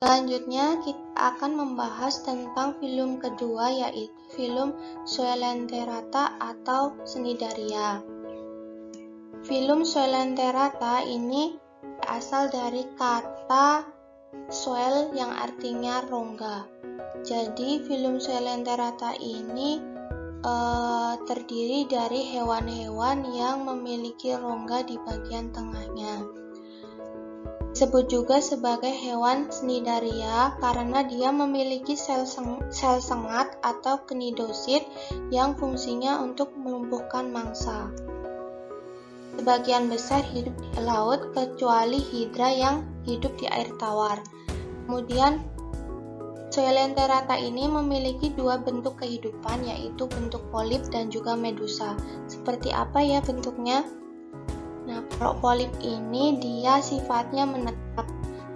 Selanjutnya kita akan membahas tentang filum kedua, yaitu filum Coelenterata atau Cnidaria. Filum Coelenterata ini berasal dari kata coel yang artinya rongga. Jadi filum Coelenterata ini terdiri dari hewan-hewan yang memiliki rongga di bagian tengahnya. Disebut juga sebagai hewan cnidaria karena dia memiliki sel sengat atau cnidosit yang fungsinya untuk melumpuhkan mangsa. Sebagian besar hidup di laut kecuali hidra yang hidup di air tawar. Kemudian Coelenterata ini memiliki dua bentuk kehidupan, yaitu bentuk polip dan juga medusa. Seperti apa ya bentuknya? Nah, kalau polip ini dia sifatnya menetap.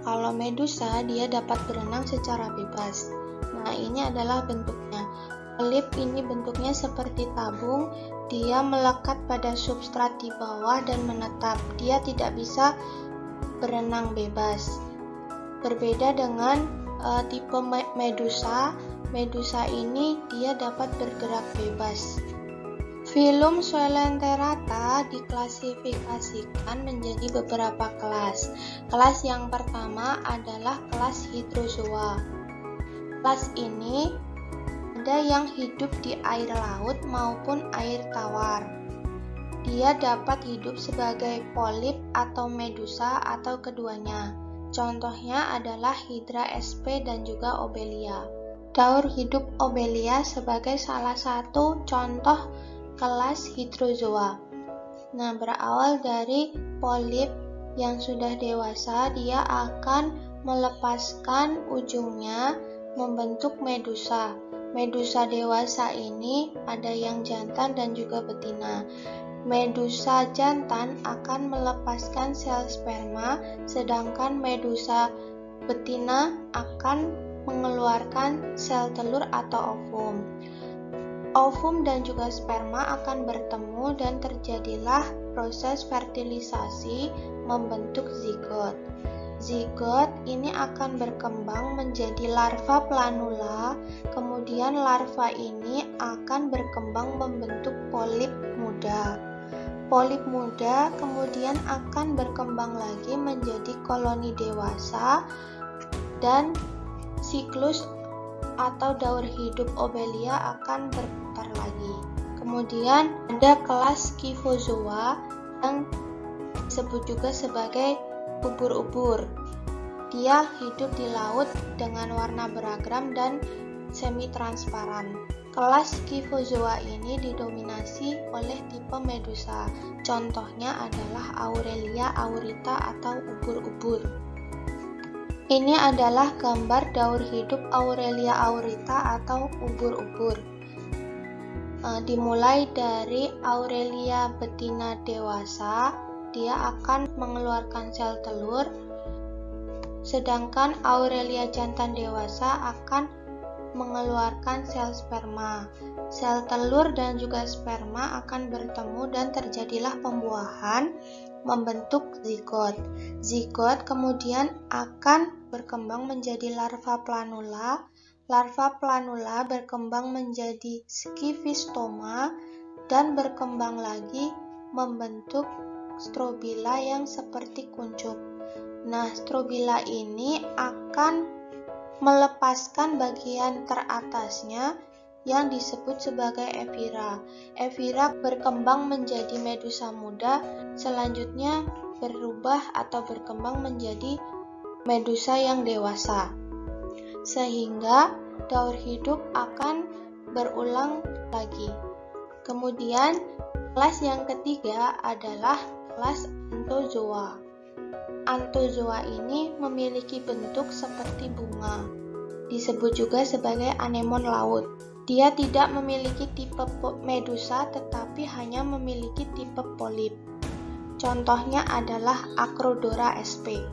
Kalau medusa dia dapat berenang secara bebas. Nah, ini adalah bentuknya. Polip ini bentuknya seperti tabung, dia melekat pada substrat di bawah dan menetap. Dia tidak bisa berenang bebas. Berbeda dengan tipe medusa. Medusa ini dia dapat bergerak bebas. Filum Coelenterata diklasifikasikan menjadi beberapa kelas. Kelas yang pertama adalah kelas Hydrozoa. Kelas ini ada yang hidup di air laut maupun air tawar. Dia dapat hidup sebagai polip atau medusa atau keduanya. Contohnya adalah Hydra sp dan juga Obelia. Daur hidup Obelia sebagai salah satu contoh kelas Hydrozoa. Nah, berawal dari polip yang sudah dewasa, dia akan melepaskan ujungnya membentuk medusa. Medusa dewasa ini ada yang jantan dan juga betina. Medusa jantan akan melepaskan sel sperma, sedangkan medusa betina akan mengeluarkan sel telur atau ovum. Ovum dan juga sperma akan bertemu dan terjadilah proses fertilisasi membentuk zigot. Zigot ini akan berkembang menjadi larva planula, kemudian larva ini akan berkembang membentuk polip muda. Polip muda kemudian akan berkembang lagi menjadi koloni dewasa dan siklus atau daur hidup Obelia akan berputar lagi. Kemudian ada kelas Scyphozoa yang disebut juga sebagai ubur-ubur. Dia hidup di laut dengan warna beragam dan semi-transparan. Kelas Scyphozoa ini didominasi oleh tipe medusa. Contohnya adalah Aurelia aurita atau ubur-ubur. Ini adalah gambar daur hidup Aurelia aurita atau ubur-ubur. Dimulai dari Aurelia betina dewasa, dia akan mengeluarkan sel telur, sedangkan Aurelia jantan dewasa akan mengeluarkan sel sperma. Sel telur dan juga sperma akan bertemu dan terjadilah pembuahan membentuk zigot. Zigot kemudian akan berkembang menjadi larva planula. Larva planula berkembang menjadi Scyphistoma dan berkembang lagi membentuk strobila yang seperti kuncup. Nah, strobila ini akan melepaskan bagian teratasnya yang disebut sebagai Evira. Evira berkembang menjadi medusa muda, selanjutnya berubah atau berkembang menjadi medusa yang dewasa. Sehingga daur hidup akan berulang lagi. Kemudian kelas yang ketiga adalah kelas Anthozoa. Anthozoa ini memiliki bentuk seperti bunga. Disebut juga sebagai anemon laut. Dia tidak memiliki tipe medusa tetapi hanya memiliki tipe polip. Contohnya adalah Acrodora sp.